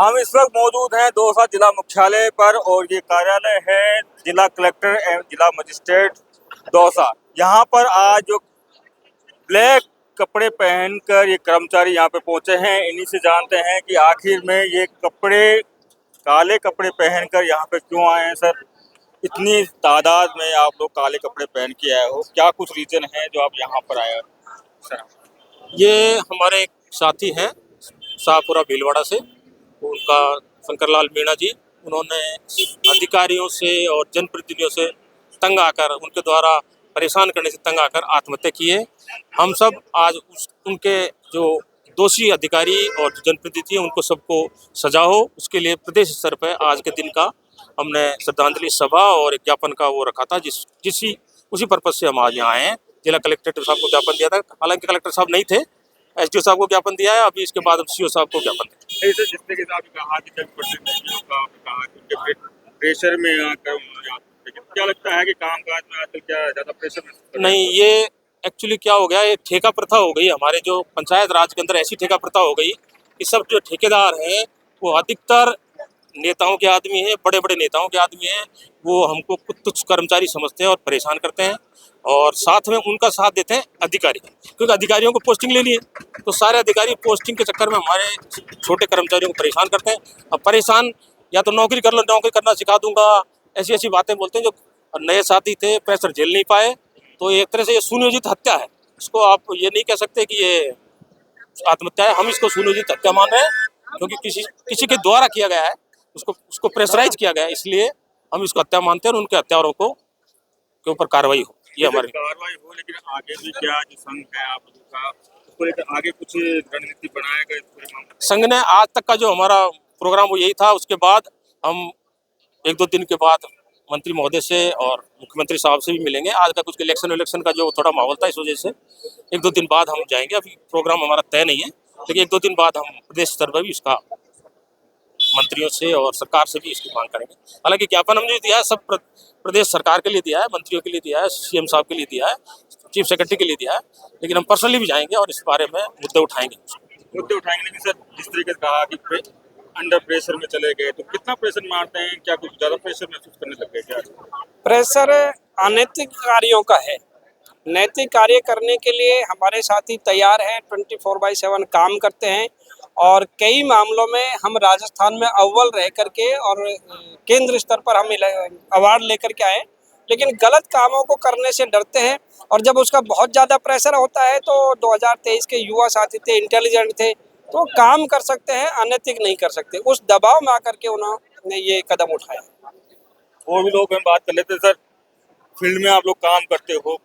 हम इस वक्त मौजूद हैं दौसा जिला मुख्यालय पर और ये कार्यालय है जिला कलेक्टर एवं जिला मजिस्ट्रेट दौसा। यहाँ पर आज जो ब्लैक कपड़े पहनकर ये कर्मचारी यहाँ पे पहुंचे हैं, इन्हीं से जानते हैं कि आखिर में ये काले कपड़े पहनकर यहाँ पे क्यों आए हैं। सर, इतनी तादाद में आप लोग काले कपड़े पहन के आए हो, क्या कुछ रीजन है जो आप यहाँ पर आए हो सर? ये हमारे एक साथी हैं शाहपुरा भीलवाड़ा से, उनका शंकरलाल मीणा जी, उन्होंने अधिकारियों से और जनप्रतिनिधियों से तंग आकर, उनके द्वारा परेशान करने से तंग आकर आत्महत्या की है। हम सब आज उनके जो दोषी अधिकारी और जनप्रतिनिधि हैं उनको सबको सजा हो, उसके लिए प्रदेश स्तर पर आज के दिन का हमने श्रद्धांजलि सभा और एक ज्ञापन का वो रखा था, उसी पर्पज से हम आज यहाँ आए हैं। जिला कलेक्टर साहब को ज्ञापन दिया था, हालांकि कलेक्टर साहब नहीं थे, एसडीओ साहब को ज्ञापन दिया है, अभी इसके बाद अब सीओ साहब को ज्ञापन दिया। ऐसे जितने के साथ कहा कि प्रेशर में आकर, लेकिन क्या लगता है कि कामकाज में आजकल क्या ज्यादा प्रेशर में नहीं, ये एक्चुअली क्या हो गया, ये ठेका प्रथा हो गई हमारे जो पंचायत राज के अंदर, ऐसी ठेका प्रथा हो गई कि सब जो ठेकेदार हैं वो अधिकतर नेताओं के आदमी हैं, बड़े बड़े नेताओं के आदमी हैं। वो हमको तुच्छ कर्मचारी समझते हैं और परेशान करते हैं, और साथ में उनका साथ देते हैं अधिकारी, क्योंकि अधिकारियों को पोस्टिंग लेनी है, तो सारे अधिकारी पोस्टिंग के चक्कर में हमारे छोटे कर्मचारियों को परेशान करते हैं। अब परेशान, या तो नौकरी कर लो, नौकरी करना सिखा दूंगा, ऐसी ऐसी बातें बोलते हैं। जो नए साथी थे, प्रेशर झेल नहीं पाए, तो एक तरह से ये सुनियोजित हत्या है। इसको आप ये नहीं कह सकते कि ये आत्महत्या है, हम इसको सुनियोजित हत्या मान रहे हैं, क्योंकि किसी के द्वारा किया गया है, उसको प्रेशराइज किया गया है, इसलिए हम इसको हत्या मानते हैं और उनके हत्यारों को के ऊपर कार्रवाई हो, ये हमारी कार्रवाई हो। लेकिन आगे भी क्या जो संघ है आप लोगों का, उसको लेकर आगे कुछ रणनीति बनाएगा इस पूरे मामले में? संघ ने आज तक का जो हमारा प्रोग्राम वो यही था। उसके बाद हम 1-2 दिन के बाद मंत्री महोदय से और मुख्यमंत्री साहब से भी मिलेंगे। आज का कुछ इलेक्शन का जो थोड़ा माहौल था, इस वजह से 1-2 दिन बाद हम जाएंगे। अभी प्रोग्राम हमारा तय नहीं है, लेकिन 1-2 दिन बाद हम प्रदेश स्तर पर भी इसका मंत्रियों से और सरकार से भी इसकी मांग करेंगे। हालांकि ज्ञापन हमने दिया है, सब प्रदेश सरकार के लिए दिया है, मंत्रियों के लिए दिया है, सीएम साहब के लिए दिया है, चीफ सेक्रेटरी के लिए दिया है, लेकिन हम पर्सनली भी जाएंगे और इस बारे में मुद्दे उठाएंगे। लेकिन सर, जिस तरीके से कहा कि अंडर प्रेशर में चले गए, तो कितना प्रेशर मारते हैं? क्या कुछ ज्यादा प्रेशर महसूस करने लग गए क्या? प्रेशर अनैतिक कार्यों का है। नैतिक कार्य करने के लिए हमारे साथी तैयार हैं, 24/7 काम करते हैं, और कई मामलों में हम राजस्थान में अव्वल रह करके और केंद्र स्तर पर हम अवार्ड लेकर के आए, लेकिन गलत कामों को करने से डरते हैं। और जब उसका बहुत ज़्यादा प्रेशर होता है, तो 2023 के युवा साथी थे, इंटेलिजेंट थे, तो काम कर सकते हैं, अनैतिक नहीं कर सकते। उस दबाव में आकर के उन्होंने ये कदम उठाया। और भी लोग हम बात कर लेते हैं। सर, फील्ड में आप लोग काम करते हो,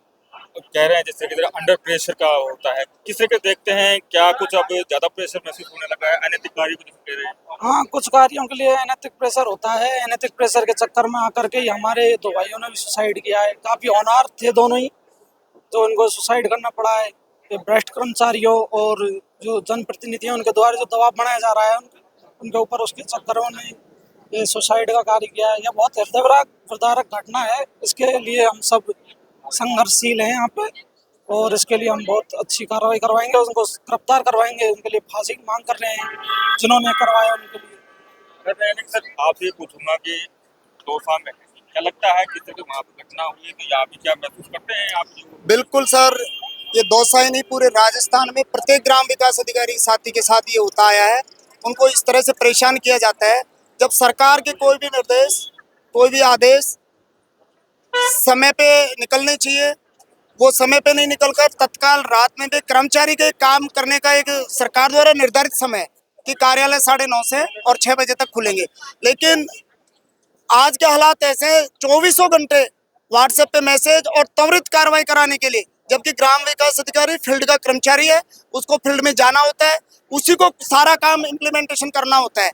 कह रहे हैं जिस तरीके से अंडर प्रेशर का होता है, किस तरीके देखते हैं? क्या कुछ अब ज्यादा प्रेशर महसूस होने लगा है अनैतिक कार्य को कह रहे हैं? हाँ, कुछ कार्यों के लिए अनैतिक प्रेशर होता है। अनैतिक प्रेशर के चक्कर में आकर के हमारे 2 भाइयों ने भी सुसाइड किया है। काफी होनहार थे दोनों ही, तो उनको सुसाइड करना पड़ा है। ये भ्रष्ट कर्मचारियों और जो जनप्रतिनिधि हैं उनके द्वारा जो दबाव बनाया जा रहा है उनके ऊपर, उसके चक्करों में ये सुसाइड का कार्य किया है। यह बहुत हृदयविदारक घटना है। इसके लिए हम सब संघर्षशील हैं यहाँ पे, और इसके लिए हम बहुत अच्छी कार्रवाई करवाएंगे, उनको गिरफ्तार करवाएंगे, उनके लिए फांसी की मांग कर रहे हैं जिन्होंने करवाया उनके लिए। सर, आपसे ये पूछूंगा कि दौसा में क्या लगता है किस तरह की वहाँ पर घटना हुई, तो आप क्या महसूस करते हैं आप? बिल्कुल सर, ये दौसा ही नहीं, पूरे राजस्थान में प्रत्येक ग्राम विकास अधिकारी साथी के साथ ये होता आया है। उनको इस तरह से परेशान किया जाता है। जब सरकार के कोई भी निर्देश, कोई भी आदेश समय पे निकलने चाहिए, वो समय पे नहीं निकलकर तत्काल रात में भी कर्मचारी के काम करने का एक सरकार द्वारा निर्धारित समय कि कार्यालय 9:30 से और 6 बजे तक खुलेंगे, लेकिन आज के हालात ऐसे 24 घंटे व्हाट्सएप पे मैसेज और त्वरित कार्रवाई कराने के लिए, जबकि ग्राम विकास अधिकारी फील्ड का कर्मचारी है, उसको फील्ड में जाना होता है, उसी को सारा काम इम्प्लीमेंटेशन करना होता है।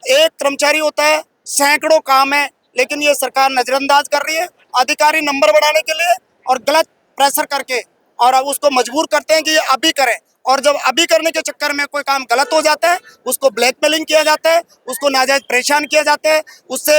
एक कर्मचारी होता है, सैकड़ों काम है, लेकिन ये सरकार नजरअंदाज कर रही है। अधिकारी नंबर बढ़ाने के लिए और गलत प्रेशर करके और उसको मजबूर करते हैं कि ये अभी करें, और जब अभी करने के चक्कर में कोई काम गलत हो जाता है, उसको ब्लैकमेलिंग किया जाता है, उसको नाजायज परेशान किया जाता है, उससे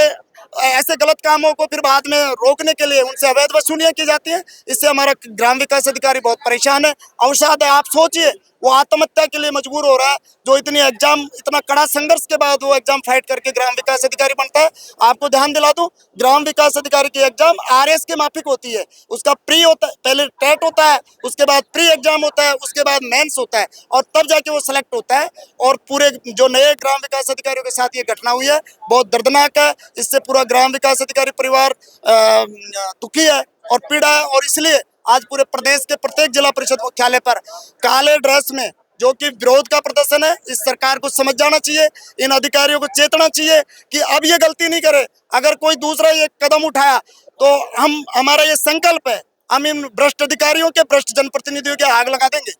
ऐसे गलत कामों को फिर बाद में रोकने के लिए उनसे अवैध वसूलियां की जाती हैं। इससे हमारा ग्राम विकास अधिकारी बहुत परेशान है। अवसाद है। आप सोचिए, वो आत्महत्या के लिए मजबूर हो रहा है, जो इतना कड़ा संघर्ष के बाद वो एग्जाम फाइट करके ग्राम विकास अधिकारी बनता है। आपको ध्यान दिला दूं, ग्राम विकास अधिकारी की एग्जाम आरएस के माफिक होती है। उसका प्री होता है, पहले टेट होता है, उसके बाद प्री एग्जाम होता है, उसके बाद मेंस होता है और तब जाके वो सेलेक्ट होता है। और पूरे जो नए ग्राम विकास अधिकारियों के साथ ये घटना हुई है, बहुत दर्दनाक है। इससे पूरा ग्राम विकास अधिकारी परिवार दुखी है और पीड़ा है। और इसलिए आज पूरे प्रदेश के प्रत्येक जिला परिषद मुख्यालय पर काले ड्रेस में, जो कि विरोध का प्रदर्शन है, इस सरकार को समझ जाना चाहिए, इन अधिकारियों को चेतना चाहिए कि अब ये गलती नहीं करे। अगर कोई दूसरा ये कदम उठाया तो हमारा ये संकल्प है, हम इन भ्रष्ट अधिकारियों के, भ्रष्ट जनप्रतिनिधियों के आग लगा देंगे।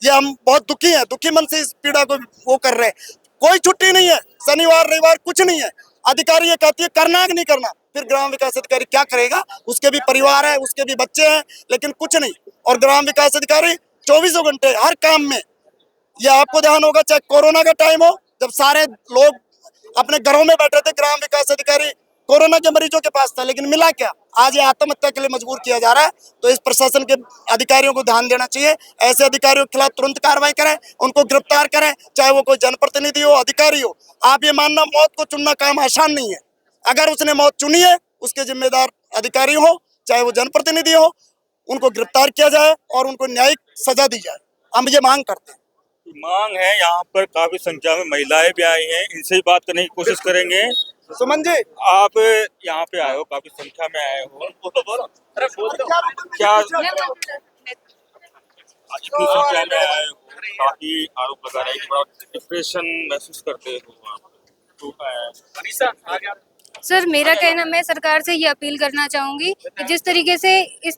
ये हम बहुत दुखी हैं, दुखी मन से इस पीड़ा को वो कर रहे हैं। कोई छुट्टी नहीं है, शनिवार रविवार कुछ नहीं है। अधिकारी ये कहती है करना है कि नहीं करना, फिर ग्राम विकास अधिकारी क्या करेगा? उसके भी परिवार है, उसके भी बच्चे हैं, लेकिन कुछ नहीं। और ग्राम विकास अधिकारी 24 घंटे हर काम में, ये आपको ध्यान होगा, चाहे कोरोना का टाइम हो, जब सारे लोग अपने घरों में बैठे थे, ग्राम विकास अधिकारी कोरोना के मरीजों के पास था, लेकिन मिला क्या? आज ये आत्महत्या के लिए मजबूर किया जा रहा है। तो इस प्रशासन के अधिकारियों को ध्यान देना चाहिए, ऐसे अधिकारियों के खिलाफ तुरंत कार्रवाई करें, उनको गिरफ्तार करें, चाहे वो कोई जनप्रतिनिधि हो, अधिकारी हो। आप ये मानना, मौत को चुनना काम आसान नहीं है। अगर उसने मौत चुनी है, उसके जिम्मेदार अधिकारी हो, चाहे वो जनप्रतिनिधि हो, उनको गिरफ्तार किया जाए और उनको न्यायिक सजा दी जाए। हम ये मांग करते हैं। मांग है, यहाँ पर काफी संख्या में महिलाएं भी आई हैं, इनसे ही बात करने की कोशिश करेंगे। सुमन जी, आप यहाँ पे आए हो, काफी संख्या में आए हो, क्या इतनी संख्या में आए हो, काफी आरोप लगा रहे हैं कि बड़ा डिप्रेशन महसूस करते हो आप, तो सर मेरा कहना, मैं सरकार से ये अपील करना चाहूंगी कि इस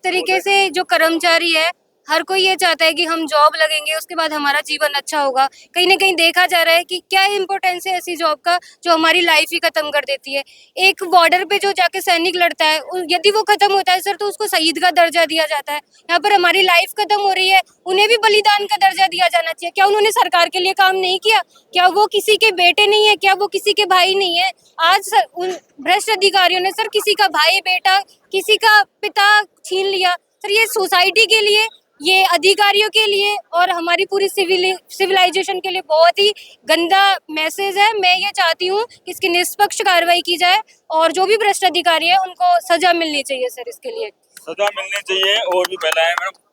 तरीके से जो कर्मचारी है, हर कोई ये चाहता है कि हम जॉब लगेंगे, उसके बाद हमारा जीवन अच्छा होगा। कहीं ना कहीं देखा जा रहा है कि क्या इम्पोर्टेंस है ऐसी जॉब का जो हमारी लाइफ ही खत्म कर देती है। एक बॉर्डर पे जो जाके सैनिक लड़ता है, यदि वो खत्म होता है सर, तो उसको शहीद का दर्जा दिया जाता है। यहाँ पर हमारी लाइफ खत्म हो रही है, उन्हें भी बलिदान का दर्जा दिया जाना चाहिए। क्या उन्होंने सरकार के लिए काम नहीं किया? क्या वो किसी के बेटे नहीं है? क्या वो किसी के भाई नहीं है? आज उन भ्रष्ट अधिकारियों ने सर किसी का भाई बेटा, किसी का पिता छीन लिया। सर ये सोसाइटी के लिए, ये अधिकारियों के लिए और हमारी पूरी सिविलाइजेशन के लिए बहुत ही गंदा मैसेज है। मैं ये चाहती हूँ कि इसकी निष्पक्ष कार्रवाई की जाए और जो भी भ्रष्ट अधिकारी है उनको सजा मिलनी चाहिए सर, इसके लिए सजा मिलनी चाहिए। और भी महिलाएं मैडम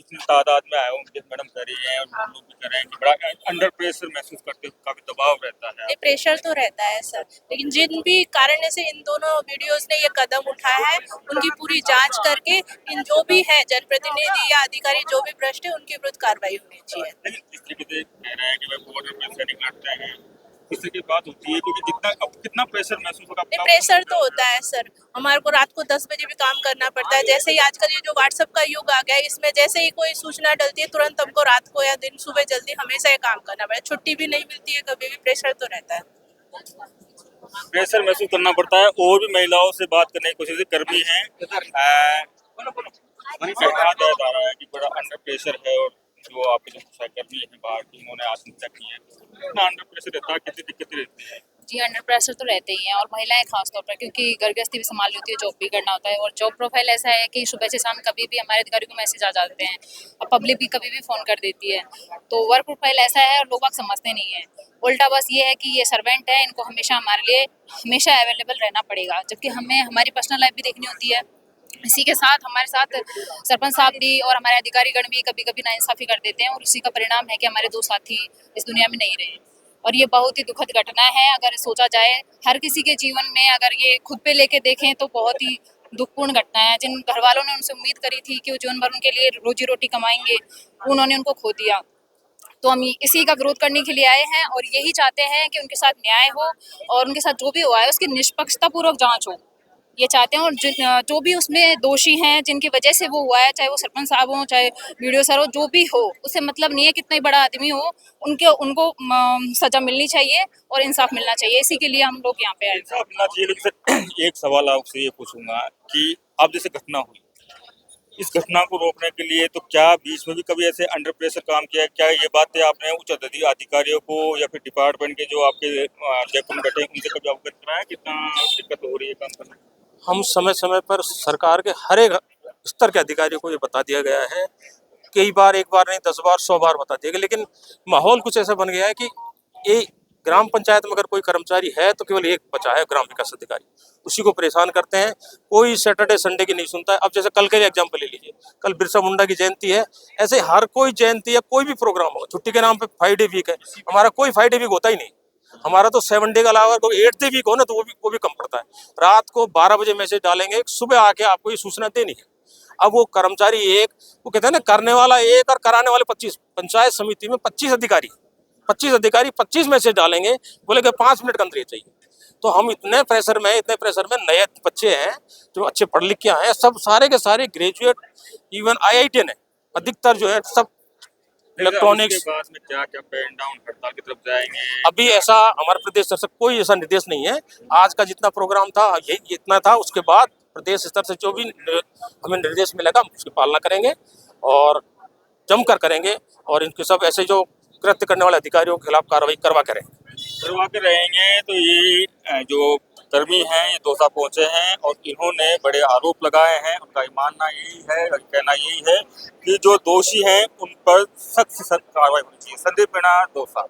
इतनी तादाद में आए हो, मैडम कर रही हैं और हम लोग भी कर रहे हैं कि बड़ा अंडर प्रेशर महसूस करते हो, काफी दबाव रहता है। प्रेशर तो रहता है सर, लेकिन जिन भी कारण से इन दोनों वीडियोस ने ये कदम उठाया है, उनकी पूरी जांच करके इन जो भी है जनप्रतिनिधि या अधिकारी जो भी भ्रष्ट है, उनके विरुद्ध कार्रवाई होनी चाहिए। लेकिन इस तरीके से कह रहे हैं कि भाई बॉर्डर पे सैनिक लड़ते हैं, इससे की बात होती है क्योंकि कितना प्रेशर महसूस होगा। प्रेशर तो होता है सर, हमारे को रात को 10 बजे भी काम करना पड़ता है। जैसे ही आजकल ये जो व्हाट्सएप का युग आ गया है, इसमें जैसे ही कोई सूचना डलती है, तुरंत हमको रात को या दिन सुबह जल्दी हमेशा ये काम करना पड़ता है। छुट्टी भी नहीं मिलती है कभी भी, प्रेशर तो रहता है, प्रेशर महसूस करना पड़ता है। और भी महिलाओं से बात करने की कोशिश कर्मी है, कहा जा रहा है कि बड़ा अंडर प्रेशर है और जो आपके जो सहकर्मी है बाहर की, उन्होंने आत्महत्या की है। इतना अंडर प्रेशर रहता है, कितनी दिक्कतें रहती है? जी, अंडर प्रेशर तो रहते ही हैं, और महिलाएं खासतौर पर, क्योंकि घर गृहस्थी भी संभालनी होती है, जॉब भी करना होता है। और जॉब प्रोफाइल ऐसा है कि सुबह से शाम कभी भी हमारे अधिकारी को मैसेज आ जाते हैं और पब्लिक भी कभी भी फ़ोन कर देती है। तो वर्क प्रोफाइल ऐसा है और लोग बाग समझते नहीं हैं। उल्टा बस ये है कि ये सर्वेंट है, इनको हमेशा हमारे लिए हमेशा अवेलेबल रहना पड़ेगा, जबकि हमें हमारी पर्सनल लाइफ भी देखनी होती है। इसी के साथ हमारे साथ सरपंच साहब भी और हमारे अधिकारीगण भी कभी कभी नाइंसाफ़ी कर देते हैं, और उसी का परिणाम है कि हमारे 2 साथी इस दुनिया में नहीं रहे। और ये बहुत ही दुखद घटना है। अगर सोचा जाए हर किसी के जीवन में, अगर ये खुद पे लेके देखें तो बहुत ही दुखपूर्ण घटना है। जिन घर वालों ने उनसे उम्मीद करी थी कि वो जीवन भर उनके लिए रोजी रोटी कमाएंगे, उन्होंने उनको खो दिया। तो हम इसी का विरोध करने के लिए आए हैं और यही चाहते हैं कि उनके साथ न्याय हो और उनके साथ जो भी हुआ है उसकी निष्पक्षतापूर्वक जाँच हो, ये चाहते हैं। और जो भी उसमें दोषी हैं, जिनकी वजह से वो हुआ है, चाहे वो सरपंच साहब हो, चाहे वीडियो सर हो, जो भी हो, उससे मतलब नहीं है कितना ही बड़ा आदमी हो, उनको सजा मिलनी चाहिए और इंसाफ मिलना चाहिए। इसी के लिए हम लोग यहाँ पे आए। इंसाफ मिलना चाहिए। लेकिन एक सवाल आपसे ये पूछूंगा कि अब जैसे घटना हुई, इस घटना को रोकने के लिए तो क्या बीच में भी कभी ऐसे अंडर प्रेशर काम किया? क्या ये बातें आपने उच्च अधिकारियों को या फिर डिपार्टमेंट के जो आपके जयपुर में बैठे उनसे कभी अवगत कराया कितना दिक्कत हो रही है काम करने? हम समय समय पर सरकार के हर एक स्तर के अधिकारियों को ये बता दिया गया है कई बार, एक बार नहीं 10 बार 100 बार बता देगा, लेकिन माहौल कुछ ऐसा बन गया है कि ये ग्राम पंचायत में अगर कोई कर्मचारी है तो केवल एक बचा है, ग्राम विकास अधिकारी, उसी को परेशान करते हैं। कोई सैटरडे संडे की नहीं सुनता है। अब जैसे कल के एग्जाम्पल ले लीजिए, कल बिरसा मुंडा की जयंती है, ऐसे हर कोई जयंती या कोई भी प्रोग्राम हो, छुट्टी के नाम पे 5 डे वीक है, हमारा कोई 5 डे वीक होता ही नहीं। हमारा तो 7 डे का अलावा कोई 8 डे वीक हो ना तो वो भी कम पड़ता है। रात को 12 बजे मैसेज डालेंगे, सुबह आके आपको ये सूचना देनी है। अब वो कर्मचारी एक, वो कहते हैं ना, करने वाला एक और कराने वाले 25। पंचायत समिति में 25 अधिकारी 25 मैसेज डालेंगे, बोले कि 5 मिनट के अंदर ये चाहिए। तो हम इतने प्रेशर में नए बच्चे हैं जो अच्छे पढ़ लिख के आए हैं, सब सारे के सारे ग्रेजुएट, इवन IITN है, अधिकतर जो है सब इलेक्ट्रॉनिक्स। बाद में क्या क्या पेन डाउन हड़ताल की तरफ जाएंगे? अभी ऐसा हमारे प्रदेश स्तर से कोई ऐसा निर्देश नहीं है। आज का जितना प्रोग्राम था ये इतना था, उसके बाद प्रदेश स्तर से जो भी हमें निर्देश मिलेगा हम उसकी पालना करेंगे और जमकर करेंगे, और इनके सब ऐसे जो कृत्य करने वाले अधिकारियों के खिलाफ कार्रवाई करवा के रहेंगे। तो ये जो कर्मी हैं ये दौसा पहुंचे हैं और इन्होंने बड़े आरोप लगाए हैं। उनका मानना यही है और कहना यही है कि जो दोषी हैं उन पर सख्त से सख्त कार्रवाई होनी चाहिए। संदीप मीणा, दौसा।